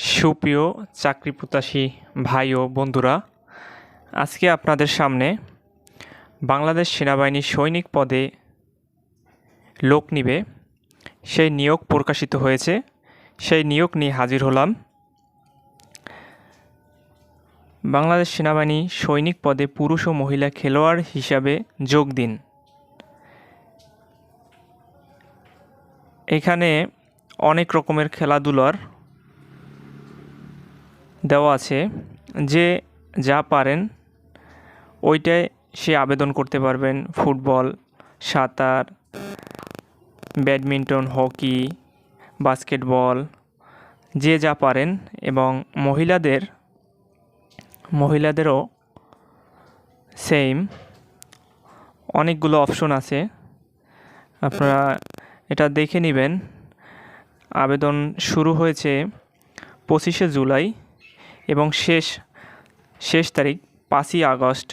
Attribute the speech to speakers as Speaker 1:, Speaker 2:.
Speaker 1: সুপ্রিয় চাকরি প্রত্যাশী ভাই ও বন্ধুরা, আজকে আপনাদের সামনে বাংলাদেশ সেনাবাহিনীর সৈনিক পদে লোক নিবে সেই নিয়োগ প্রকাশিত হয়েছে। সেই নিয়োগ নিয়ে হাজির হলাম। বাংলাদেশ সেনাবাহিনী সৈনিক পদে পুরুষ ও মহিলা খেলোয়াড় হিসাবে যোগ দিন। এখানে অনেক রকমের খেলাধুলার দেওয়া আছে, যে যা পারেন ওইটায় সে আবেদন করতে পারবেন। ফুটবল, সাঁতার, ব্যাডমিন্টন, হকি, বাস্কেটবল, যে যা পারেন। এবং মহিলাদেরও সেম অনেকগুলো অপশন আছে, আপনারা এটা দেখে নেবেন। আবেদন শুরু হয়েছে 25শে জুলাই এবং শেষ তারিখ 5ই আগস্ট